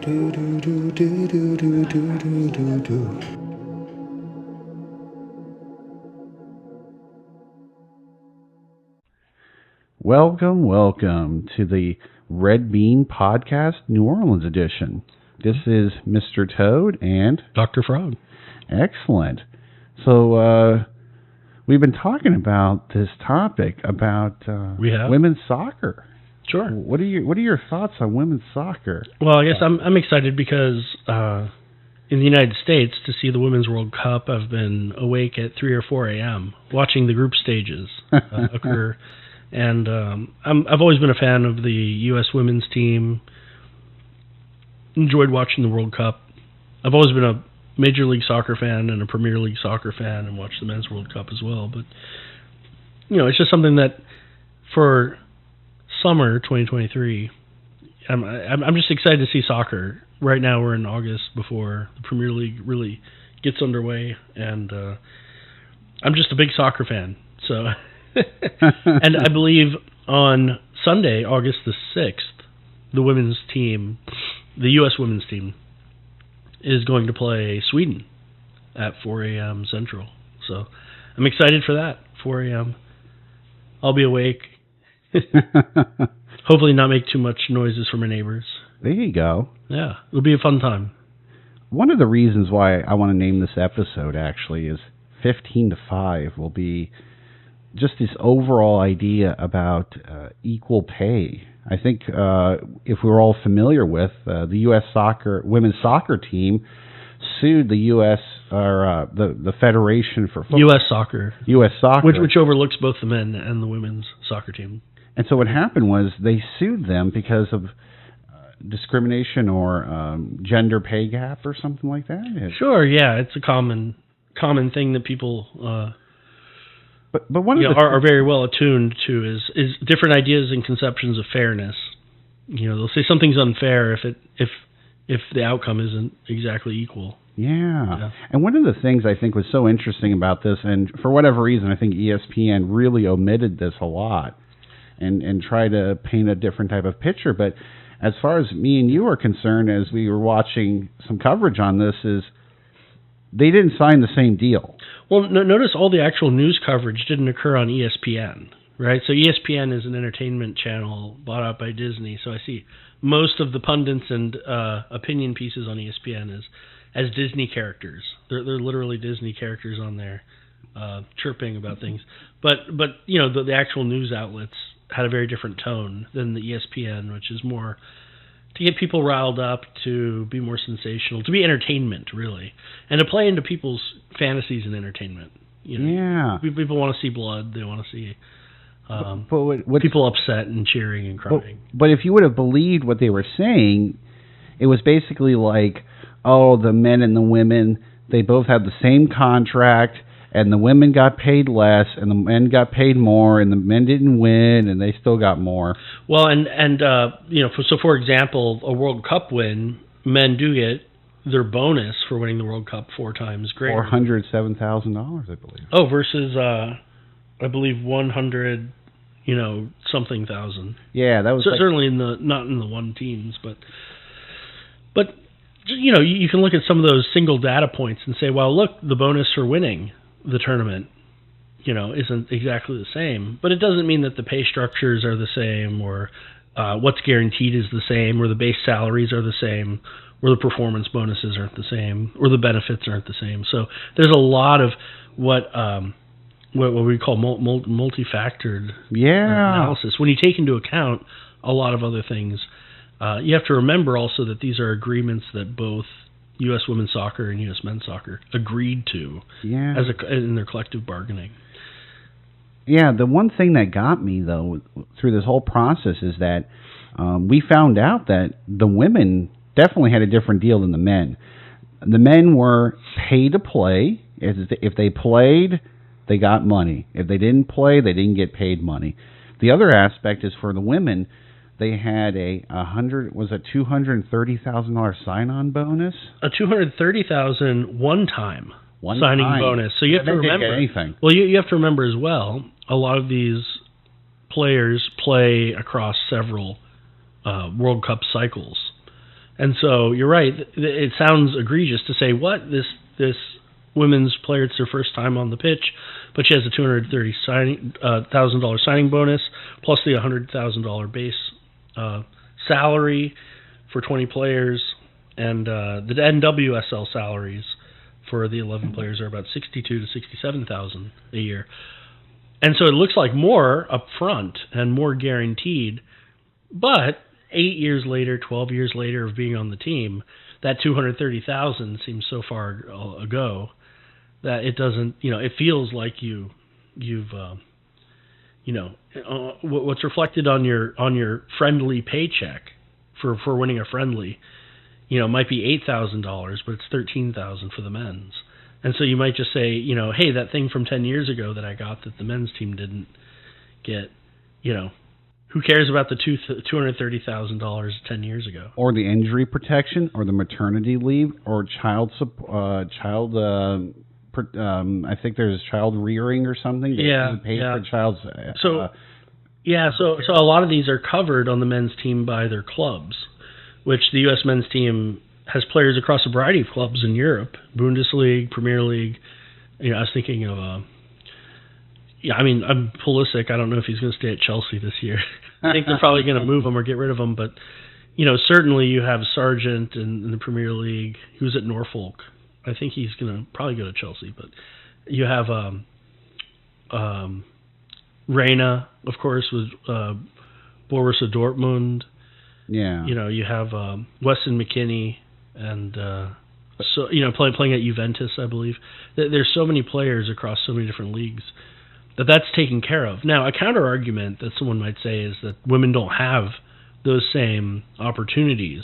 Welcome to the Red Bean Podcast New Orleans edition. This is Mr. Toad and Dr. Frog. Excellent. So we've been talking about this topic about women's soccer. Sure. What are your thoughts on women's soccer? Well, I guess I'm excited because in the United States, to see the Women's World Cup, I've been awake at 3 or 4 a.m. watching the group stages occur. And I've always been a fan of the U.S. women's team. Enjoyed watching the World Cup. I've always been a Major League Soccer fan and a Premier League Soccer fan, and watched the Men's World Cup as well. But it's just something that for summer 2023, I'm just excited to see soccer. Right now we're in August before the Premier League really gets underway, and I'm just a big soccer fan. So. And I believe on Sunday, August the 6th, the women's team, the U.S. women's team, is going to play Sweden at 4 a.m. Central. So I'm excited for that, 4 a.m. I'll be awake. Hopefully not make too much noises for my neighbors. There you go. Yeah, it'll be a fun time. One of the reasons why I want to name this episode, actually, is 15 to 5 will be just this overall idea about equal pay. I think if we're all familiar with the U.S. women's soccer team sued the U.S. or the Federation for Football. U.S. Soccer, which overlooks both the men and the women's soccer team. And so what happened was they sued them because of discrimination or gender pay gap or something like that. Sure, yeah, it's a common thing that people. But one of are very well attuned to is different ideas and conceptions of fairness. They'll say something's unfair if the outcome isn't exactly equal. Yeah. And one of the things I think was so interesting about this, and for whatever reason, I think ESPN really omitted this a lot and tried to paint a different type of picture. But as far as me and you are concerned, as we were watching some coverage on this, is they didn't sign the same deal. Well, notice all the actual news coverage didn't occur on ESPN, right? So ESPN is an entertainment channel bought out by Disney. So I see most of the pundits and opinion pieces on ESPN as Disney characters. They're literally Disney characters on there chirping about things. But the actual news outlets had a very different tone than the ESPN, which is more to get people riled up, to be more sensational, to be entertainment, really, and to play into people's fantasies and entertainment. Yeah. People want to see blood. They want to see but people upset and cheering and crying. But if you would have believed what they were saying, it was basically like, oh, the men and the women, they both had the same contract, and the women got paid less, and the men got paid more, and the men didn't win, and they still got more. Well, for example, a World Cup win, men do get their bonus for winning the World Cup 4 times greater. $407,000, I believe. Oh, versus I believe 100, something thousand. Yeah, that was certainly not in the one teams, but you can look at some of those single data points and say, well, look, the bonus for winning the tournament, isn't exactly the same, but it doesn't mean that the pay structures are the same, or what's guaranteed is the same, or the base salaries are the same, or the performance bonuses aren't the same, or the benefits aren't the same. So there's a lot of what we call multi-factored analysis. When you take into account a lot of other things, you have to remember also that these are agreements that both U.S. women's soccer and U.S. men's soccer agreed to in their collective bargaining. Yeah, the one thing that got me, though, through this whole process is that we found out that the women definitely had a different deal than the men. The men were paid to play. If they played, they got money. If they didn't play, they didn't get paid money. The other aspect is for the women, they had a $230,000 sign-on bonus. A $230,000 one-time signing bonus. So you have to remember. Anything. Well, you have to remember as well. A lot of these players play across several World Cup cycles. And so you're right. It sounds egregious to say, what, this women's player, it's their first time on the pitch, but she has a $230,000 signing bonus plus the $100,000 base salary for 20 players, and the NWSL salaries for the 11 players are about $62,000 to $67,000 a year. And so it looks like more up front and more guaranteed, but 8 years later, 12 years later of being on the team, that $230,000 seems so far ago that it doesn't, it feels like you've what's reflected on your friendly paycheck for winning a friendly, might be $8,000, but it's $13,000 for the men's. And so you might just say, hey, that thing from 10 years ago that I got that the men's team didn't get, who cares about the $230,000 10 years ago? Or the injury protection, or the maternity leave, or I think there's child rearing or something. Yeah, pay for child's. So a lot of these are covered on the men's team by their clubs, which the U.S. men's team has players across a variety of clubs in Europe, Bundesliga, Premier League. I was thinking of. I'm Pulisic. I don't know if he's going to stay at Chelsea this year. I think they're probably going to move him or get rid of him. But certainly you have Sargent in the Premier League. He was at Norfolk. I think he's going to probably go to Chelsea. But you have Reina, of course, with Borussia Dortmund. Yeah. You have Weston McKennie and playing at Juventus, I believe. There's so many players across so many different leagues that's taken care of. Now, a counter argument that someone might say is that women don't have those same opportunities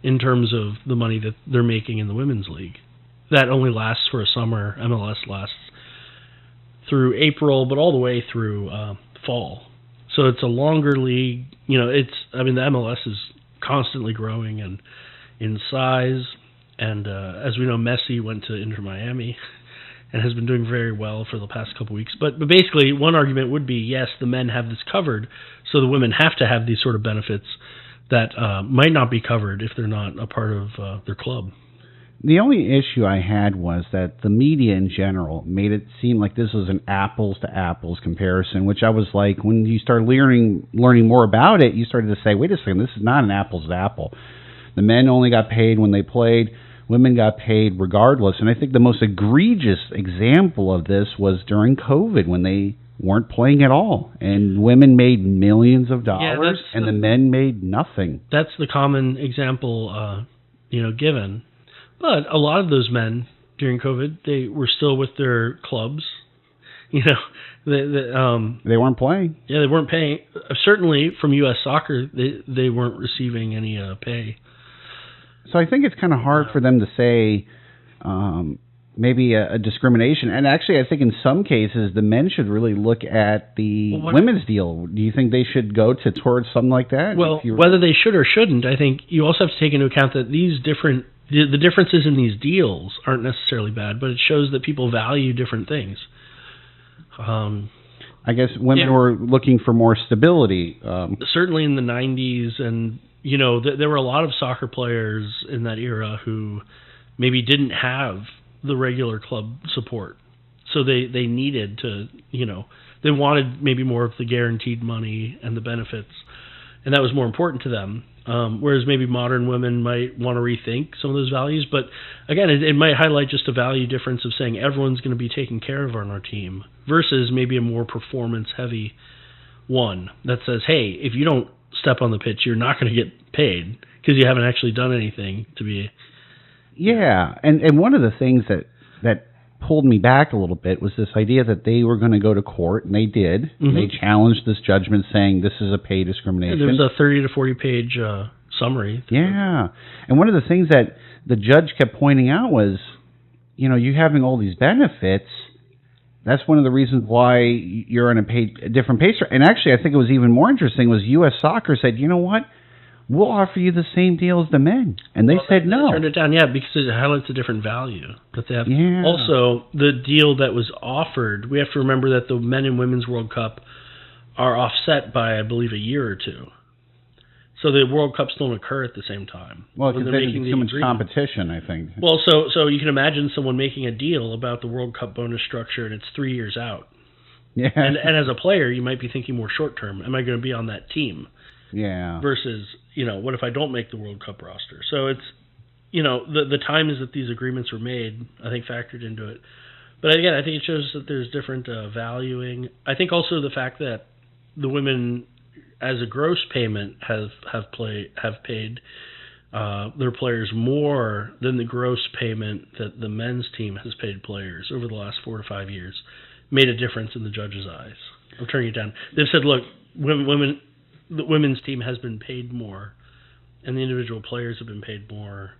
in terms of the money that they're making in the women's league. That only lasts for a summer. MLS lasts through April, but all the way through fall. So it's a longer league. The MLS is constantly growing in size. And as we know, Messi went to Inter Miami and has been doing very well for the past couple weeks. But basically, one argument would be, yes, the men have this covered, so the women have to have these sort of benefits that might not be covered if they're not a part of their club. The only issue I had was that the media in general made it seem like this was an apples-to-apples comparison, which I was like, when you start learning more about it, you started to say, wait a second, this is not an apples-to-apple. The men only got paid when they played. Women got paid regardless. And I think the most egregious example of this was during COVID when they weren't playing at all. And women made millions of dollars, and the men made nothing. That's the common example, given. But a lot of those men during COVID, they were still with their clubs. They weren't playing. Yeah, they weren't paying. Certainly from U.S. Soccer, they weren't receiving any pay. So I think it's kind of hard for them to say maybe a discrimination. And actually, I think in some cases, the men should really look at the women's deal. Do you think they should go towards something like that? Well, whether they should or shouldn't, I think you also have to take into account that the differences in these deals aren't necessarily bad, but it shows that people value different things. I guess women were looking for more stability. Certainly in the 90s, and there were a lot of soccer players in that era who maybe didn't have the regular club support. So they needed to, they wanted maybe more of the guaranteed money and the benefits, and that was more important to them. Whereas maybe modern women might want to rethink some of those values. But again, it might highlight just a value difference of saying everyone's going to be taken care of on our team versus maybe a more performance-heavy one that says, hey, if you don't step on the pitch, you're not going to get paid because you haven't actually done anything to be... Yeah, and one of the things that pulled me back a little bit was this idea that they were going to go to court, and they did. Mm-hmm. They challenged this judgment saying this is a pay discrimination. Yeah, there was a 30 to 40-page summary. Yeah, and one of the things that the judge kept pointing out was, you having all these benefits, that's one of the reasons why you're on a different pay structure. And actually, I think it was even more interesting was U.S. Soccer said, you know what? We'll offer you the same deal as the men. And they said no. They turned it down, because it highlights a different value that they have. Yeah. Also, the deal that was offered, we have to remember that the Men and Women's World Cup are offset by, I believe, a year or two. So the World Cups don't occur at the same time. Well, when because they're there's making too the much agreement. competition, I think. Well, so you can imagine someone making a deal about the World Cup bonus structure, and it's 3 years out. Yeah. And as a player, you might be thinking more short term. Am I going to be on that team? Yeah. Versus, what if I don't make the World Cup roster? So it's, the times that these agreements were made, I think, factored into it. But again, I think it shows that there's different valuing. I think also the fact that the women, as a gross payment, have paid their players more than the gross payment that the men's team has paid players over the last 4 to 5 years, made a difference in the judges' eyes. I'm turning it down. They've said, look, the women's team has been paid more, and the individual players have been paid more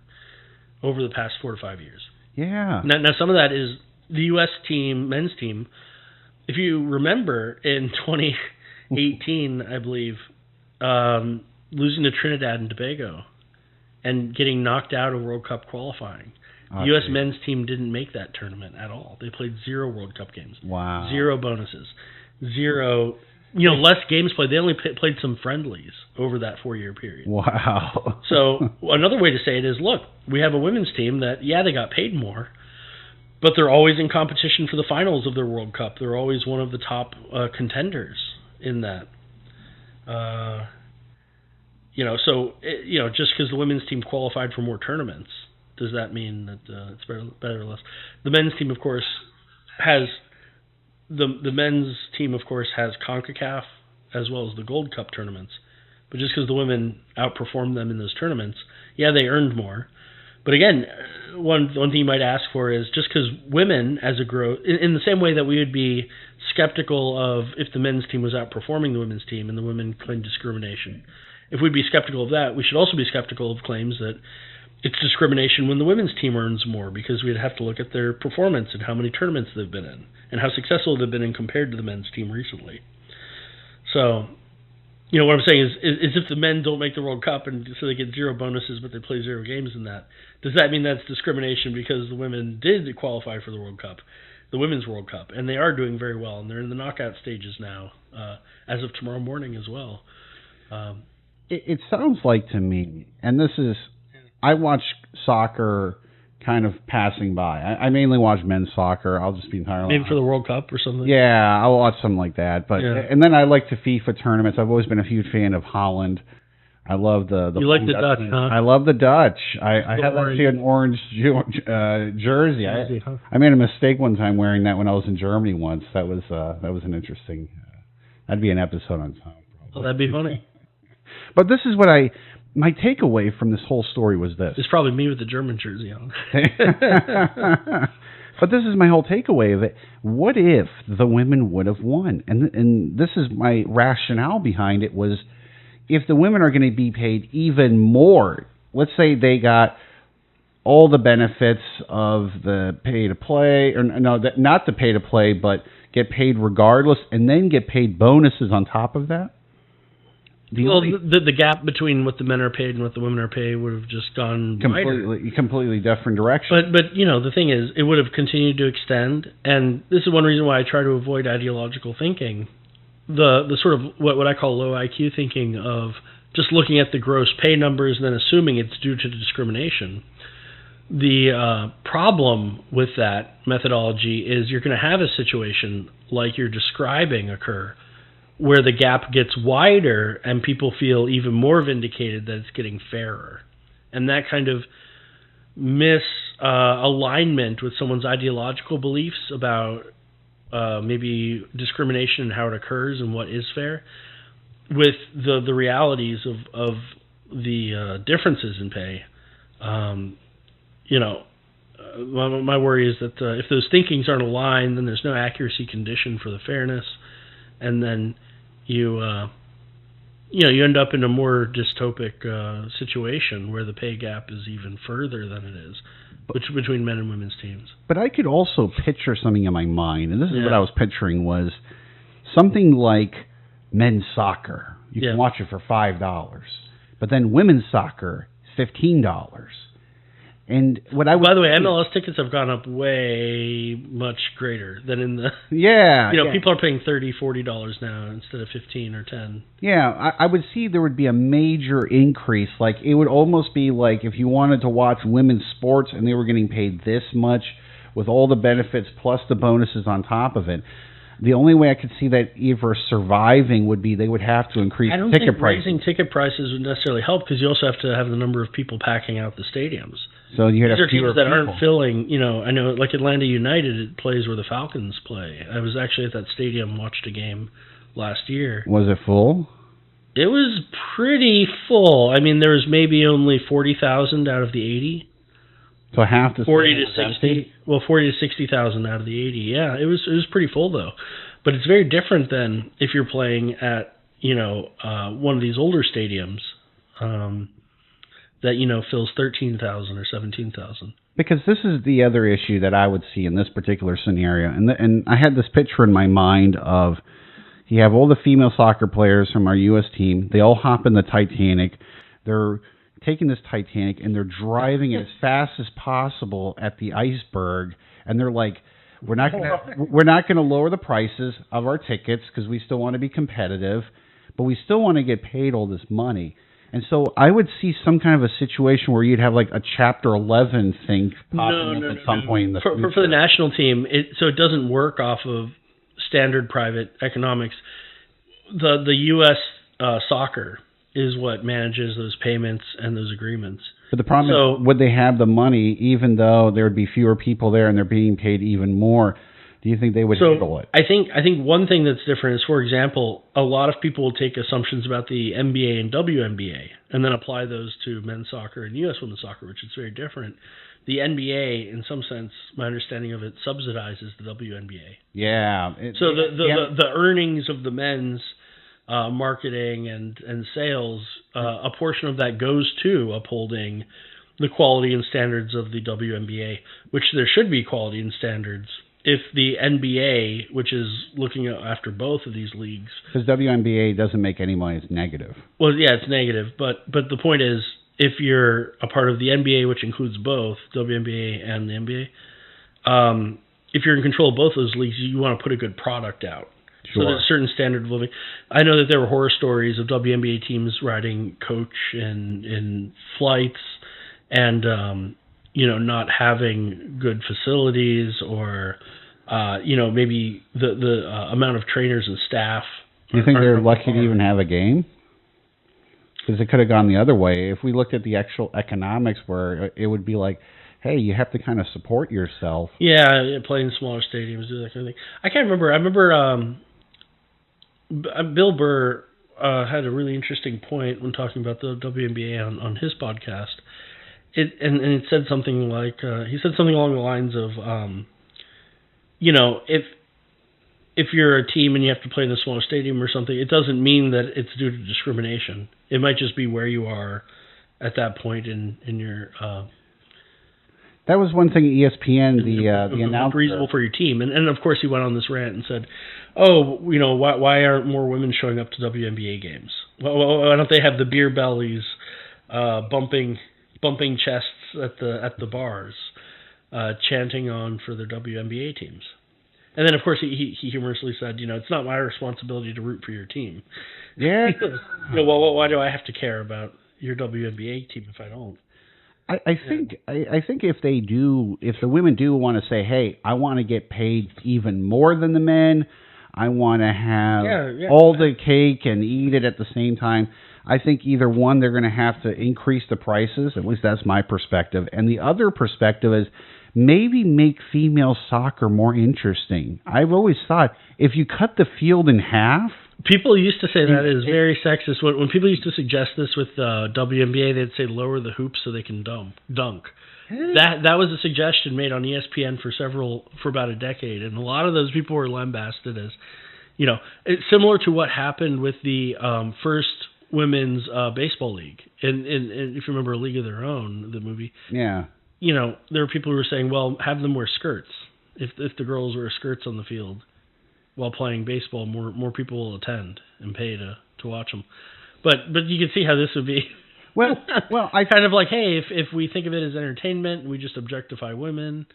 over the past 4 to 5 years. Yeah. Now some of that is the U.S. team, men's team. If you remember, in 2018, I believe, losing to Trinidad and Tobago and getting knocked out of World Cup qualifying. The U.S. men's team didn't make that tournament at all. They played 0 World Cup games. Wow. 0 bonuses. 0, less games played. They only played some friendlies over that 4-year period. Wow. So another way to say it is, look, we have a women's team that, they got paid more, but they're always in competition for the finals of their World Cup. They're always one of the top contenders in that. Just because the women's team qualified for more tournaments, does that mean that it's better or less? The men's team, of course, has the men's team, of course, has CONCACAF as well as the Gold Cup tournaments. But just because the women outperformed them in those tournaments, they earned more. But again, one thing you might ask for is, just because women, as a growth, in the same way that we would be skeptical of if the men's team was outperforming the women's team and the women claimed discrimination. If we'd be skeptical of that, we should also be skeptical of claims that it's discrimination when the women's team earns more, because we'd have to look at their performance and how many tournaments they've been in and how successful they've been in compared to the men's team recently. So, what I'm saying is if the men don't make the World Cup and so they get 0 bonuses but they play 0 games in that, does that mean that's discrimination because the women did qualify for the World Cup, the Women's World Cup, and they are doing very well, and they're in the knockout stages now, as of tomorrow morning as well. It sounds like to me, and this is, I watch soccer kind of passing by. I mainly watch men's soccer. I'll just be entirely maybe for the World Cup or something. Yeah, I'll watch something like that. But and then I like the FIFA tournaments. I've always been a huge fan of Holland. I love the you like the Dutch, huh? I love the Dutch. I have actually an orange jersey. I made a mistake one time wearing that when I was in Germany once. That was an interesting. That'd be an episode on its own. Well, that'd be funny. But this is what my takeaway from this whole story was this. It's probably me with the German jersey on. But this is my whole takeaway of it. What if the women would have won? And this is my rationale behind it was, if the women are going to be paid even more, let's say they got all the benefits of the pay to play, or no, not the pay to play, but get paid regardless, and then get paid bonuses on top of that. The gap between what the men are paid and what the women are paid would have just gone completely different direction. But the thing is, it would have continued to extend, and this is one reason why I try to avoid ideological thinking. The sort of what I call low IQ thinking of just looking at the gross pay numbers and then assuming it's due to discrimination. The problem with that methodology is you're going to have a situation like you're describing occur, where the gap gets wider and people feel even more vindicated that it's getting fairer. And that kind of misalignment with someone's ideological beliefs about maybe discrimination and how it occurs and what is fair, with the realities of the differences in pay. My worry is that if those thinkings aren't aligned, then there's no accuracy condition for the fairness, and then you end up in a more dystopic situation where the pay gap is even further than it is between men and women's teams. But I could also picture something in my mind, and this is what I was picturing, was something like men's soccer. You can watch it for $5, but then women's soccer, $15. And what I would By the way, MLS tickets have gone up way much greater than in the. Yeah. People are paying $30-$40 now instead of 15 or 10. Yeah, I would see there would be a major increase. Like, it would almost be like if you wanted to watch women's sports and they were getting paid this much with all the benefits plus the bonuses on top of it. The only way I could see that either surviving would be they would have to increase ticket prices. Raising ticket prices would necessarily help because you also have to have the number of people packing out the stadiums. So you have These are fewer teams that people. aren't filling. I know, like Atlanta United, it plays where the Falcons play. I was actually at that stadium, watched a game last year. Was it full? It was pretty full. I mean, there was maybe only 40,000 out of the 80. So half the 40 to 60. Well, 40 to 60,000 out of the 80. Yeah, it was pretty full though. But it's very different than if you're playing at one of these older stadiums that fills 13,000 or 17,000. Because this is the other issue that I would see in this particular scenario, and I had this picture in my mind of you have all the female soccer players from our U.S. team. They all hop in the Titanic. They're taking this Titanic and they're driving it as fast as possible at the iceberg, and they're like, we're not going to lower the prices of our tickets because we still want to be competitive, but we still want to get paid all this money. And so I would see some kind of a situation where you'd have like a Chapter 11 thing popping up at some point in the future. For the national team, it doesn't work off of standard private economics. The U.S. soccer is what manages those payments and those agreements. But the problem is, would they have the money, even though there would be fewer people there and they're being paid even more? Do you think they would handle it? I think one thing that's different is, for example, a lot of people will take assumptions about the NBA and WNBA and then apply those to men's soccer and U.S. women's soccer, which is very different. The NBA, in some sense, my understanding of it, subsidizes the WNBA. Yeah. So the earnings of the men's marketing and sales, a portion of that goes to upholding the quality and standards of the WNBA, which there should be quality and standards. If the NBA, which is looking after both of these leagues, because WNBA doesn't make any money, it's negative. Well, yeah, it's negative, but the point is, if you're a part of the NBA, which includes both WNBA and the NBA, if you're in control of both those leagues, you want to put a good product out. Sure. So there's a certain standard of living. I know that there were horror stories of WNBA teams riding coach in flights and not having good facilities or maybe the amount of trainers and staff. Do you think they're lucky to even have a game? Because it could have gone the other way. If we looked at the actual economics, where it would be like, hey, you have to kind of support yourself. Yeah, play in smaller stadiums, do that kind of thing. I can't remember. I remember Bill Burr had a really interesting point when talking about the WNBA on his podcast. It said something like he said something along the lines of, if you're a team and you have to play in a smaller stadium or something, it doesn't mean that it's due to discrimination. It might just be where you are at that point in your. That was one thing ESPN, the announcer. Reasonable for your team. And of course he went on this rant and said, why aren't more women showing up to WNBA games? Why don't they have the beer bellies bumping chests at the bars, chanting on for their WNBA teams? And then, of course, he humorously said, it's not my responsibility to root for your team. Yeah. Why do I have to care about your WNBA team if I don't? I think if the women do want to say, hey, I want to get paid even more than the men, I want to have all the cake and eat it at the same time, I think either one, they're going to have to increase the prices, at least that's my perspective, and the other perspective is maybe make female soccer more interesting. I've always thought if you cut the field in half. People used to say that is very sexist. When people used to suggest this with WNBA, they'd say lower the hoops so they can dunk. That was a suggestion made on ESPN for about a decade, and a lot of those people were lambasted as, it's similar to what happened with the first women's baseball league. And if you remember A League of Their Own, the movie. Yeah. There were people who were saying, well, have them wear skirts. If the girls wear skirts on the field while playing baseball, more people will attend and pay to watch them. But you can see how this would be well, I kind of like, hey, if we think of it as entertainment and we just objectify women,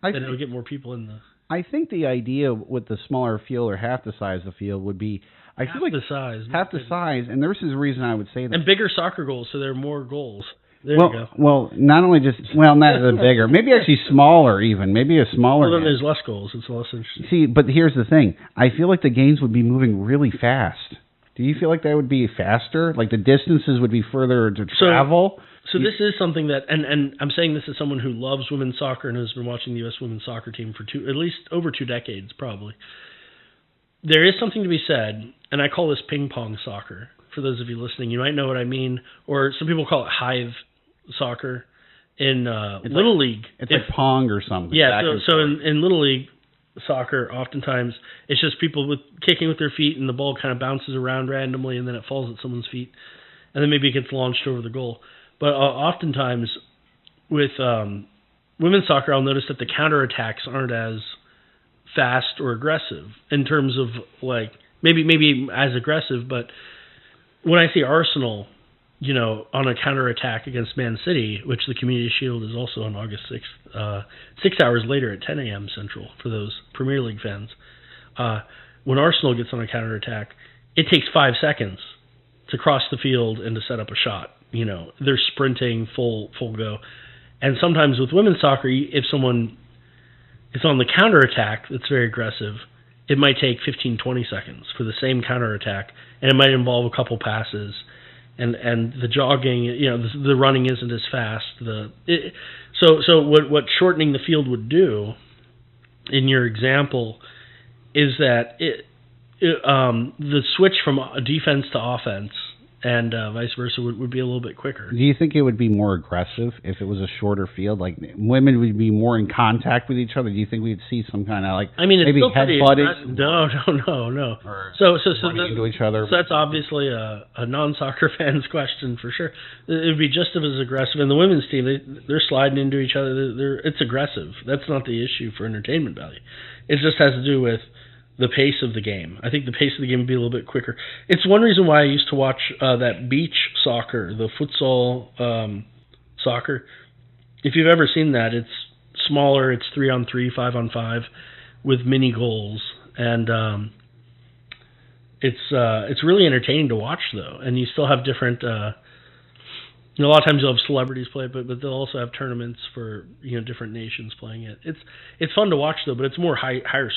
then it'll get more people in the. I think the idea with the smaller field or half the size of the field would be, I feel like the size, half the size, and this is the reason I would say that. And bigger soccer goals, so there are more goals. There you go. Well, not only just not the bigger, maybe actually smaller even, maybe a smaller. Well, then there's less goals. It's less interesting. See, but here's the thing: I feel like the games would be moving really fast. Do you feel like that would be faster? Like the distances would be further to travel? So this is something that, and I'm saying this as someone who loves women's soccer and has been watching the U.S. women's soccer team for at least over 2 decades, probably. There is something to be said, and I call this ping pong soccer. For those of you listening, you might know what I mean, or some people call it hive soccer in Little League. It's like Pong or something. Yeah, so in Little League soccer, oftentimes it's just people kicking with their feet, and the ball kind of bounces around randomly, and then it falls at someone's feet, and then maybe it gets launched over the goal. But oftentimes with women's soccer, I'll notice that the counterattacks aren't as fast or aggressive in terms of like maybe as aggressive, but when I see Arsenal, on a counterattack against Man City, which the Community Shield is also on August 6th, 6 hours later at 10 a.m. Central for those Premier League fans, when Arsenal gets on a counterattack, it takes 5 seconds to cross the field and to set up a shot. They're sprinting full go. And sometimes with women's soccer, if someone is on the counterattack that's very aggressive, it might take 15, 20 seconds for the same counterattack, and it might involve a couple passes, and the jogging, the running isn't as fast. So what shortening the field would do, in your example, is that the switch from defense to offense and vice versa would be a little bit quicker. Do you think it would be more aggressive if it was a shorter field? Like women would be more in contact with each other? Do you think we'd see some kind of it's maybe still headbutting? No. Or so into each other. So that's obviously a non-soccer fan's question for sure. It would be just as aggressive. And the women's team, they're sliding into each other. It's aggressive. That's not the issue for entertainment value. It just has to do with the pace of the game. I think the pace of the game would be a little bit quicker. It's one reason why I used to watch that beach soccer, the futsal soccer. If you've ever seen that, it's smaller. It's 3-on-3, 5-on-5, with mini goals, and it's really entertaining to watch though. And you still have different. A lot of times you'll have celebrities play it, but they'll also have tournaments for different nations playing it. It's fun to watch though, but it's more higher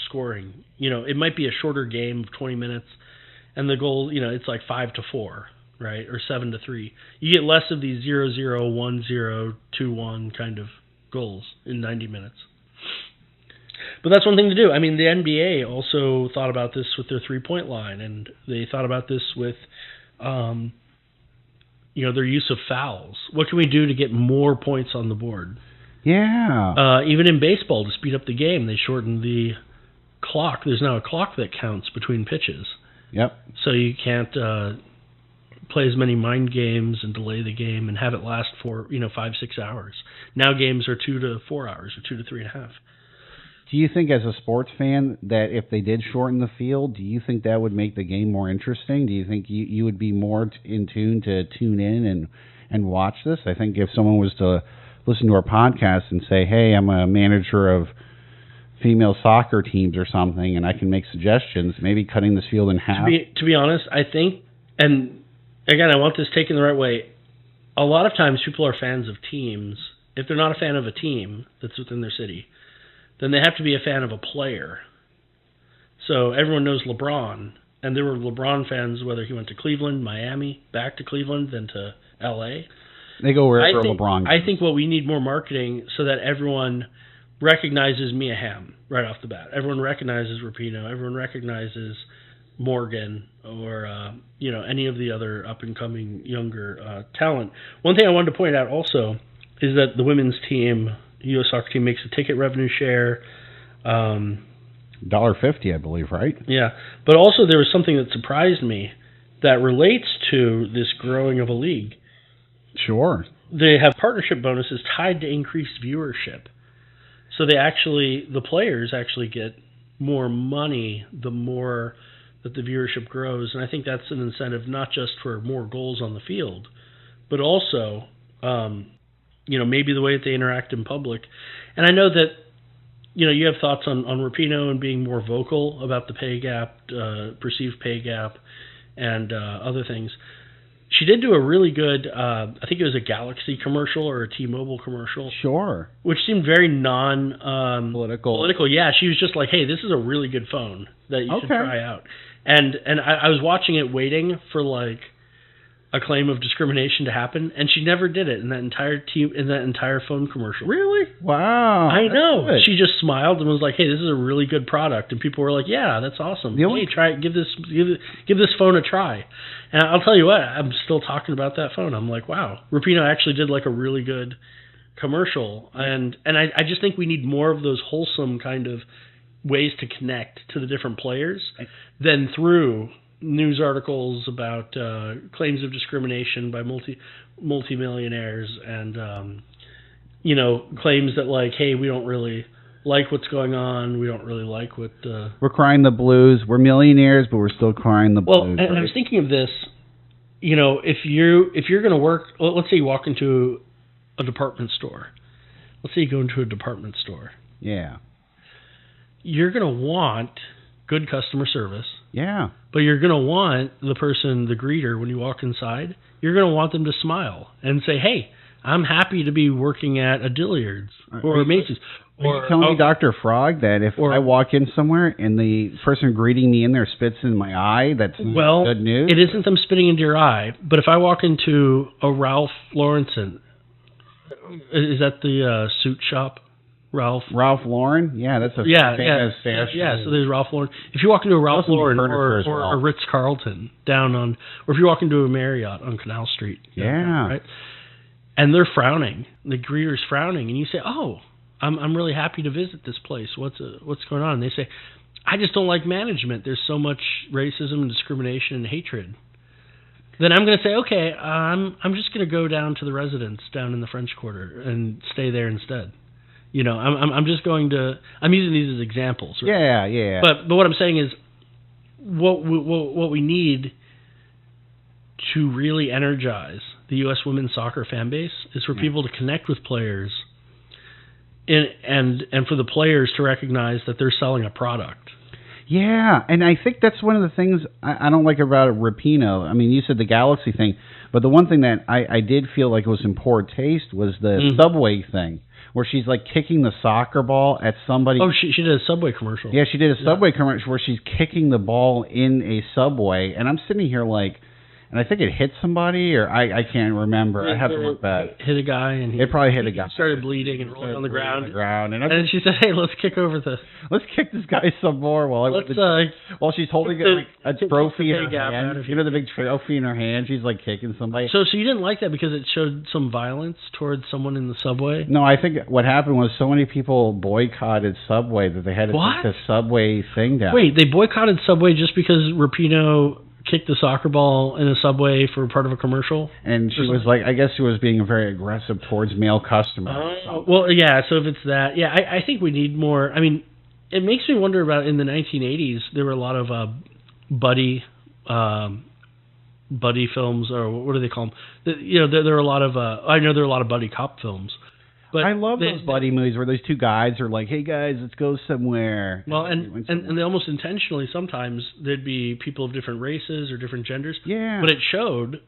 scoring. It might be a shorter game of 20 minutes, and the goal it's like 5-4, right, or 7-3. You get less of these 0-0, 1-0, 2-1 kind of goals in 90 minutes. But that's one thing to do. I mean, the NBA also thought about this with their 3-point line, and they thought about this with their use of fouls. What can we do to get more points on the board? Yeah. Even in baseball, to speed up the game, they shortened the clock. There's now a clock that counts between pitches. Yep. So you can't play as many mind games and delay the game and have it last for 5-6 hours. Now games are 2 to 4 hours or 2 to 3.5. Do you think, as a sports fan, that if they did shorten the field, do you think that would make the game more interesting? Do you think you would be more in tune to tune in and watch this? I think if someone was to listen to our podcast and say, hey, I'm a manager of female soccer teams or something, and I can make suggestions, maybe cutting this field in half. To be honest, I think, and again, I want this taken the right way, a lot of times people are fans of teams. If they're not a fan of a team that's within their city, then they have to be a fan of a player. So everyone knows LeBron, and there were LeBron fans, whether he went to Cleveland, Miami, back to Cleveland, then to L.A. They go wherever LeBron goes. I think what we need more marketing so that everyone recognizes Mia Hamm right off the bat. Everyone recognizes Rapinoe. Everyone recognizes Morgan or any of the other up-and-coming younger talent. One thing I wanted to point out also is that the women's team, U.S. soccer team, makes a ticket revenue share. $1.50, I believe, right? Yeah, but also there was something that surprised me that relates to this growing of a league. Sure. They have partnership bonuses tied to increased viewership. So the players actually get more money the more that the viewership grows, and I think that's an incentive not just for more goals on the field, but also, maybe the way that they interact in public. And I know that, you have thoughts on Rapinoe and being more vocal about the pay gap, perceived pay gap, and other things. She did do a really good, I think it was a Galaxy commercial or a T-Mobile commercial. Sure. Which seemed very non-political. Yeah, she was just like, hey, this is a really good phone that you should try out. And I was watching it waiting for, like, a claim of discrimination to happen, and she never did it in that entire phone commercial. Really? Wow. I know. Good. She just smiled and was like, "Hey, this is a really good product," and people were like, "Yeah, that's awesome. Hey, try it. Give this phone a try." And I'll tell you what, I'm still talking about that phone. I'm like, wow, Rapinoe actually did like a really good commercial, and I just think we need more of those wholesome kind of ways to connect to the different players than through news articles about claims of discrimination by multimillionaires and claims that, like, hey, we don't really like what's going on, we don't really like what we're crying the blues, we're millionaires but we're still crying the blues. Well, and I was thinking of this, if you're going to work, let's say you walk into a department store, let's say you go into a department store, you're going to want good customer service. Yeah. But you're going to want the greeter, when you walk inside, you're going to want them to smile and say, hey, I'm happy to be working at a Dillard's or Macy's. Are you telling me, Dr. Frog, that if I walk in somewhere and the person greeting me in there spits in my eye, that's good news? It isn't them spitting into your eye, but if I walk into a Ralph Lauren, is that the suit shop? Ralph Lauren? Yeah, that's a famous fashion. Yeah, so there's Ralph Lauren. If you walk into a Ralph Lauren or a Ritz-Carlton or if you walk into a Marriott on Canal Street. Right? And they're frowning. The greeter's frowning, and you say, oh, I'm really happy to visit this place. What's going on? And they say, I just don't like management. There's so much racism and discrimination and hatred. Then I'm going to say, okay, I'm just going to go down to the residence down in the French Quarter and stay there instead. I'm just going to. I'm using these as examples. Right? Yeah. But what I'm saying is, what we need to really energize the U.S. women's soccer fan base is for people to connect with players, and for the players to recognize that they're selling a product. Yeah, and I think that's one of the things I don't like about Rapinoe. I mean, you said the Galaxy thing, but the one thing that I did feel like was in poor taste was the Subway thing, where she's like kicking the soccer ball at somebody. Oh, she did a Subway commercial. Yeah, she did a Subway commercial where she's kicking the ball in a Subway, and I'm sitting here like, and I think it hit somebody, or I can't remember. I have to look back. Hit a guy, and it probably hit a guy. Started bleeding and rolling on the ground. And then she said, "Hey, let's kick this guy some more." While she's holding a trophy in her hand. You know, the big trophy in her hand. She's like kicking somebody. So you didn't like that because it showed some violence towards someone in the Subway? No, I think what happened was so many people boycotted Subway that they had to take the Subway thing down. Wait, they boycotted Subway just because Rapinoe kicked the soccer ball in a Subway for part of a commercial? And she was like, I guess she was being very aggressive towards male customers. Well, yeah, so if it's that, I think we need more. I mean, it makes me wonder about in the 1980s, there were a lot of buddy films, or what do they call them? There were a lot of, I know there were a lot of buddy cop films. But I love those buddy movies where those two guys are like, hey guys, let's go somewhere. Well, and they almost intentionally, sometimes there'd be people of different races or different genders. Yeah. But it showed,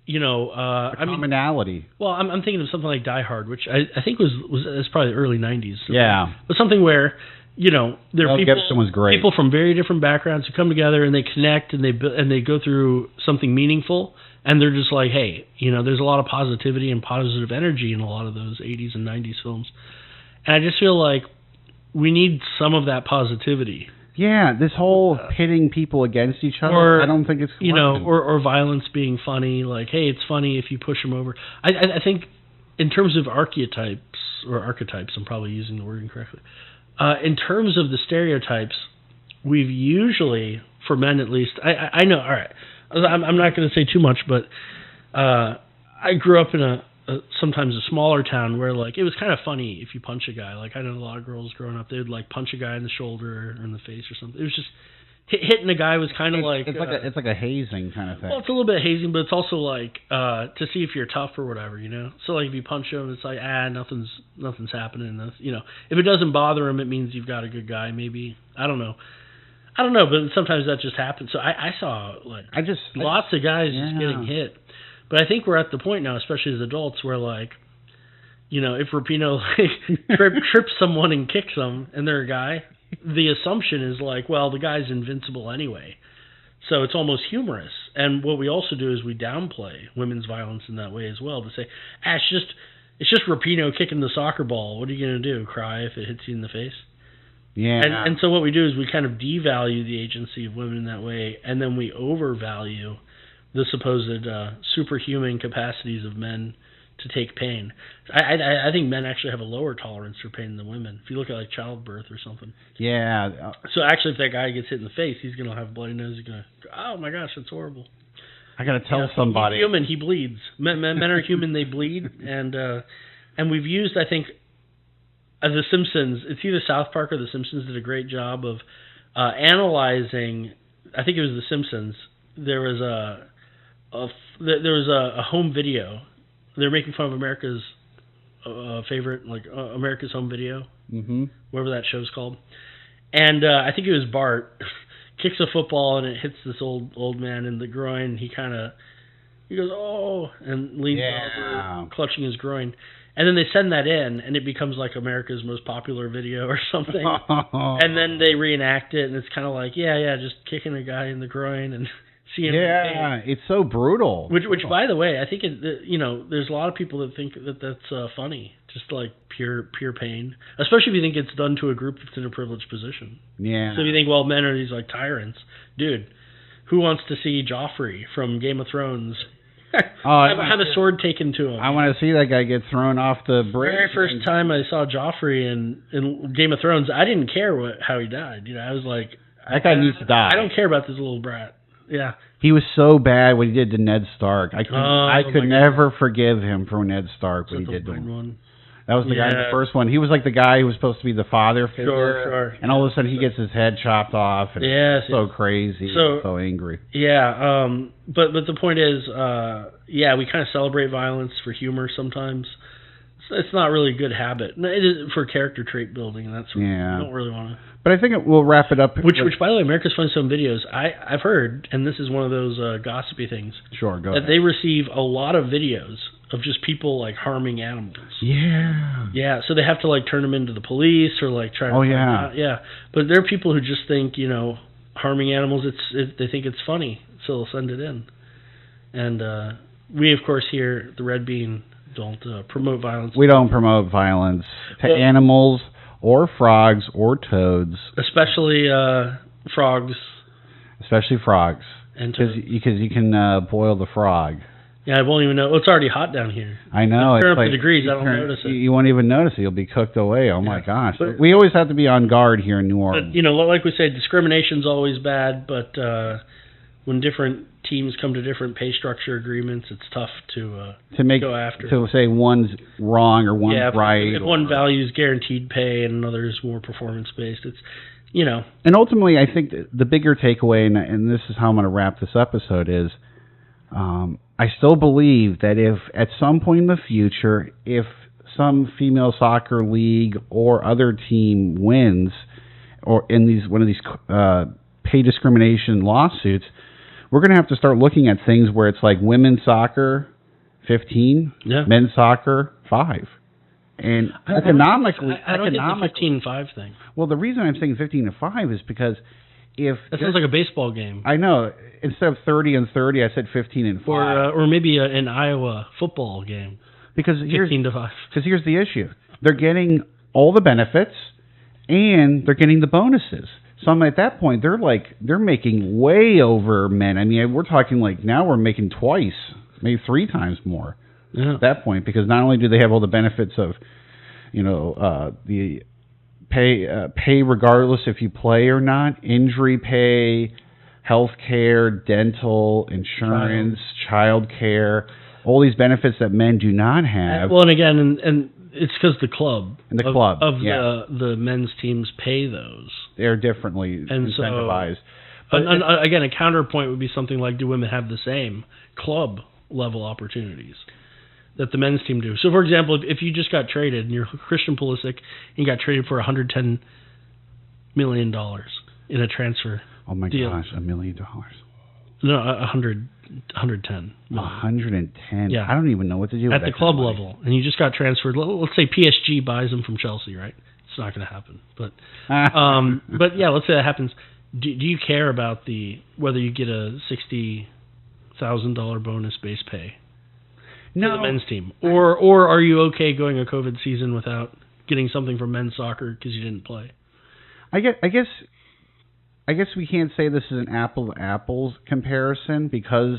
commonality. Well, I'm thinking of something like Die Hard, which I think was probably the early 90s. Yeah. But something where, there are people from very different backgrounds who come together and they connect and they go through something meaningful. And they're just like, hey, there's a lot of positivity and positive energy in a lot of those 80s and 90s films. And I just feel like we need some of that positivity. Yeah, this whole pitting people against each other, I don't think it's or violence being funny. Like, hey, it's funny if you push them over. I think in terms of archetypes, I'm probably using the word incorrectly. In terms of the stereotypes, we've usually, for men at least, I know, all right, I'm not going to say too much, but I grew up in sometimes a smaller town where, like, it was kind of funny if you punch a guy. Like, I know a lot of girls growing up, they would, like, punch a guy in the shoulder or in the face or something. It hitting a guy was kind of like it's like a hazing kind of thing. Well, it's a little bit hazing, but it's also like to see if you're tough or whatever, you know. So like if you punch him, it's like nothing's happening. You know, if it doesn't bother him, it means you've got a good guy. Maybe I don't know, but sometimes that just happens. So I saw like lots of guys just getting hit, but I think we're at the point now, especially as adults, where like, you know, if Rapinoe like trips someone and kicks them, and they're a guy, the assumption is like, well, the guy's invincible anyway. So it's almost humorous. And what we also do is we downplay women's violence in that way as well, to say, it's just Rapinoe kicking the soccer ball. What are you going to do? Cry if it hits you in the face? Yeah. And so what we do is we kind of devalue the agency of women in that way, and then we overvalue the supposed superhuman capacities of men to take pain. I think men actually have a lower tolerance for pain than women. If you look at like childbirth or something. Yeah. So actually, if that guy gets hit in the face, he's gonna have a bloody nose. He's gonna go, oh my gosh, that's horrible. I gotta tell somebody. He's human. He bleeds. Men are human. They bleed. And we've used, I think, The Simpsons. It's either South Park or The Simpsons did a great job of analyzing. I think it was The Simpsons. There was a home video. They're making fun of America's favorite, like America's Home Video, whatever that show's called. And I think it was Bart kicks a football and it hits this old man in the groin. He goes, oh, and leans over, clutching his groin. And then they send that in, and it becomes like America's most popular video or something. And then they reenact it, and it's kind of like, just kicking a guy in the groin and. It's so brutal. Which, by the way, I think there's a lot of people that think that that's funny, just like pure pain. Especially if you think it's done to a group that's in a privileged position. Yeah. So if you think, well, men are these like tyrants, dude. Who wants to see Joffrey from Game of Thrones have a sword taken to him? I want to see that guy get thrown off the bridge. The very first time I saw Joffrey in Game of Thrones, I didn't care how he died. You know, I was like, that guy needs to die. I don't care about this little brat. Yeah. He was so bad what he did to Ned Stark. I could never forgive him for Ned Stark what he did to him. One? That was the guy in the first one. He was like the guy who was supposed to be the father figure. Sure. And all of a sudden he gets his head chopped off. And so crazy. So angry. Yeah. But the point is, we kind of celebrate violence for humor sometimes. It's not really a good habit. It is for character trait building and that sort of thing. You don't really want to. But I think we'll wrap it up. Which, by the way, America's Funniest Home Videos, I've heard, and this is one of those gossipy things. Sure, go ahead. That they receive a lot of videos of just people like harming animals. Yeah. Yeah, so they have to like turn them into the police or like try to. Oh yeah. Yeah, but there are people who just think harming animals. They think it's funny, so they'll send it in. And we, of course, here at the Red Bean don't promote violence. We don't promote violence to animals. Or frogs, or toads. Especially frogs. Especially frogs. Because you can boil the frog. Yeah, I won't even know. Well, it's already hot down here. I know. Turn up the degrees, I don't notice it. You won't even notice it. You'll be cooked away. Oh, my gosh. But we always have to be on guard here in New Orleans. But, like we said, discrimination's always bad, but when different teams come to different pay structure agreements, it's tough to go after. To say one's wrong or one's right. If one values guaranteed pay and another is more performance-based, it's, And ultimately, I think the bigger takeaway, and this is how I'm going to wrap this episode, is I still believe that if at some point in the future, if some female soccer league or other team wins, or in one of these pay discrimination lawsuits, we're going to have to start looking at things where it's like women's soccer, 15, men's soccer, 5. And economically... I don't get the 15-5 thing. Well, the reason I'm saying 15-5 is because if... That sounds like a baseball game. I know. Instead of 30 and 30, I said 15 and 5. Or maybe an Iowa football game. Because 15-5. Because here's the issue. They're getting all the benefits, and they're getting the bonuses. So at that point, they're making way over men. I mean, we're talking like now we're making twice, maybe 3 times more at that point, because not only do they have all the benefits of, the pay regardless if you play or not, injury pay, health care, dental, insurance, child care, all these benefits that men do not have. Well, and again, and it's because the club of the men's teams pay those. They're differently incentivized. Again, a counterpoint would be something like, do women have the same club level opportunities that the men's team do? So, for example, if you just got traded and you're Christian Pulisic and you got traded for $110 million in a transfer. Oh my deal. gosh, $1 million. No, 110. 110. Yeah. I don't even know what to do with at that the club kind of money. level, and you just got transferred. Let's say PSG buys him from Chelsea, right? It's not going to happen, but yeah, let's say that happens. Do you care about whether you get a $60,000 bonus base pay for the men's team, or are you okay going a COVID season without getting something from men's soccer because you didn't play? I guess we can't say this is an apple to apples comparison because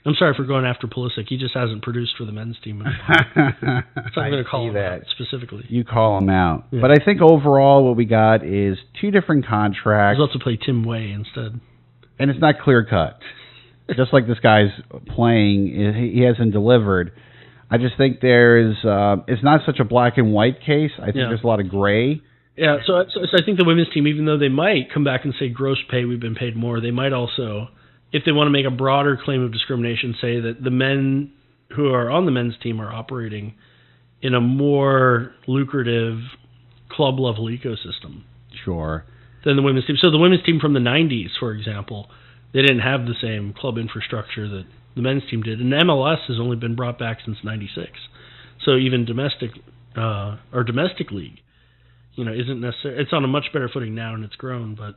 I'm sorry for going after Pulisic. He just hasn't produced for the men's team. So I'm going to call him out specifically. You call him out. Yeah. But I think overall what we got is 2 different contracts. He's also play Tim Way instead. And it's not clear cut. Just like this guy's playing, he hasn't delivered. I just think it's not such a black and white case. I think there's a lot of gray. Yeah, so I think the women's team, even though they might come back and say gross pay, we've been paid more, they might also, if they want to make a broader claim of discrimination, say that the men who are on the men's team are operating in a more lucrative club-level ecosystem. Sure. Than the women's team. So the women's team from the 90s, for example, they didn't have the same club infrastructure that the men's team did. And MLS has only been brought back since 96. So even domestic league, isn't necessarily. It's on a much better footing now, and it's grown, but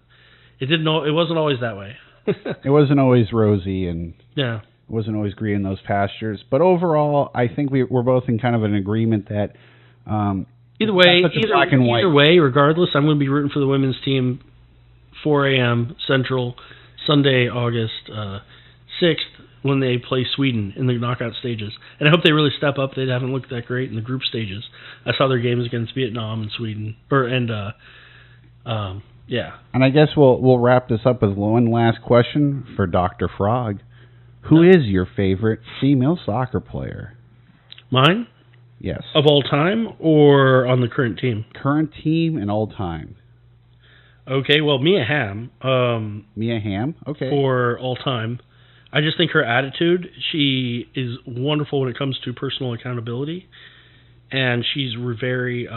it wasn't always that way. It wasn't always rosy, and it wasn't always green in those pastures. But overall, I think we're both in kind of an agreement that either way, regardless, I'm going to be rooting for the women's team. 4 a.m. Central, Sunday, August 6th, when they play Sweden in the knockout stages. And I hope they really step up. They haven't looked that great in the group stages. I saw their games against Vietnam and Sweden. And I guess we'll wrap this up with one last question for Dr. Frog. Who is your favorite female soccer player? Mine? Yes. Of all time or on the current team? Current team and all time. Okay, well, Mia Hamm. Mia Hamm? Okay. For all time. I just think her attitude, she is wonderful when it comes to personal accountability, and she's very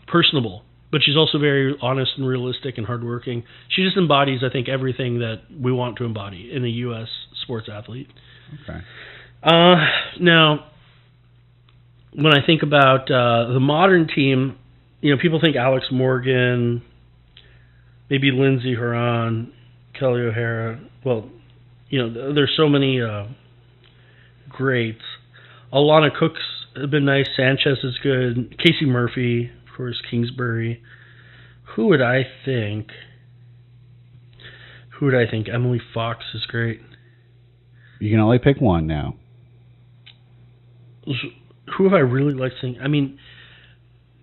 personable, but she's also very honest and realistic and hardworking. She just embodies, I think, everything that we want to embody in a U.S. sports athlete. Okay. Now, when I think about the modern team, people think Alex Morgan, maybe Lindsey Horan, Kelly O'Hara. Well, there's so many greats. Alana Cook's have been nice. Sanchez is good. Casey Murphy, of course, Kingsbury. Who would I think? Emily Fox is great. You can only pick one now. Who have I really liked seeing? I mean,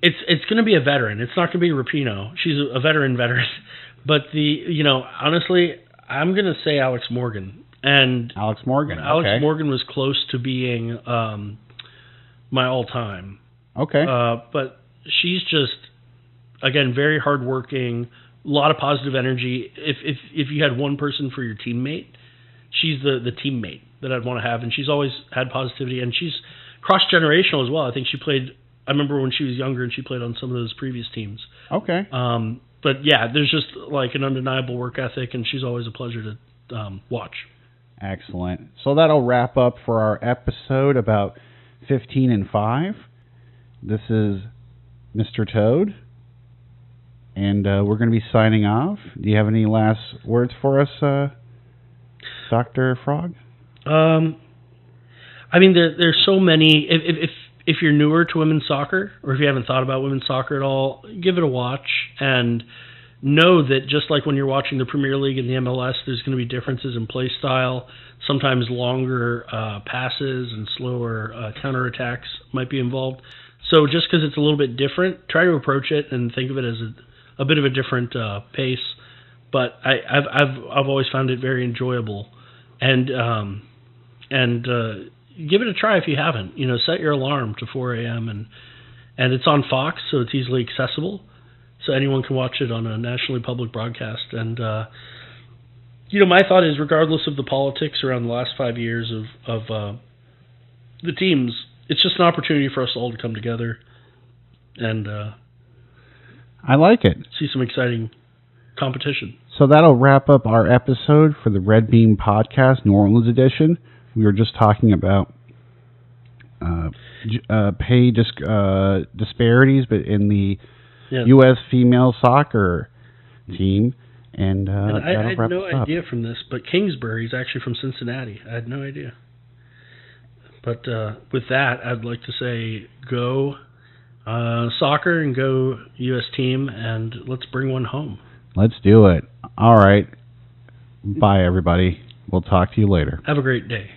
it's going to be a veteran. It's not going to be Rapinoe. She's a veteran. But honestly, I'm going to say Alex Morgan. And Alex Morgan. Alex okay. Morgan was close to being my all-time. Okay. But she's just, again, very hardworking, a lot of positive energy. If you had one person for your teammate, she's the teammate that I'd want to have. And she's always had positivity. And she's cross-generational as well. I think she played, I remember when she was younger and she played on some of those previous teams. Okay. But yeah, there's just like an undeniable work ethic, and she's always a pleasure to watch. Excellent. So that'll wrap up for our episode about 15 and 5. This is Mr. Toad, and we're going to be signing off. Do you have any last words for us, Dr. Frog? I mean, there's so many. If you're newer to women's soccer, or if you haven't thought about women's soccer at all, give it a watch and know that just like when you're watching the Premier League and the MLS, there's going to be differences in play style. Sometimes longer passes and slower counterattacks might be involved. So just because it's a little bit different, try to approach it and think of it as a bit of a different pace. But I've always found it very enjoyable, and give it a try if you haven't. Set your alarm to 4 a.m. and it's on Fox, so it's easily accessible. so anyone can watch it on a nationally public broadcast. And my thought is, regardless of the politics around the last 5 years of the teams, it's just an opportunity for us all to come together and I like it. See some exciting competition. So that'll wrap up our episode for the Red Beam Podcast, New Orleans edition. We were just talking about pay disparities, but in the U.S. female soccer team. And I had no idea from this, but Kingsbury is actually from Cincinnati. I had no idea. But with that, I'd like to say go soccer and go U.S. team, and let's bring one home. Let's do it. All right. Bye, everybody. We'll talk to you later. Have a great day.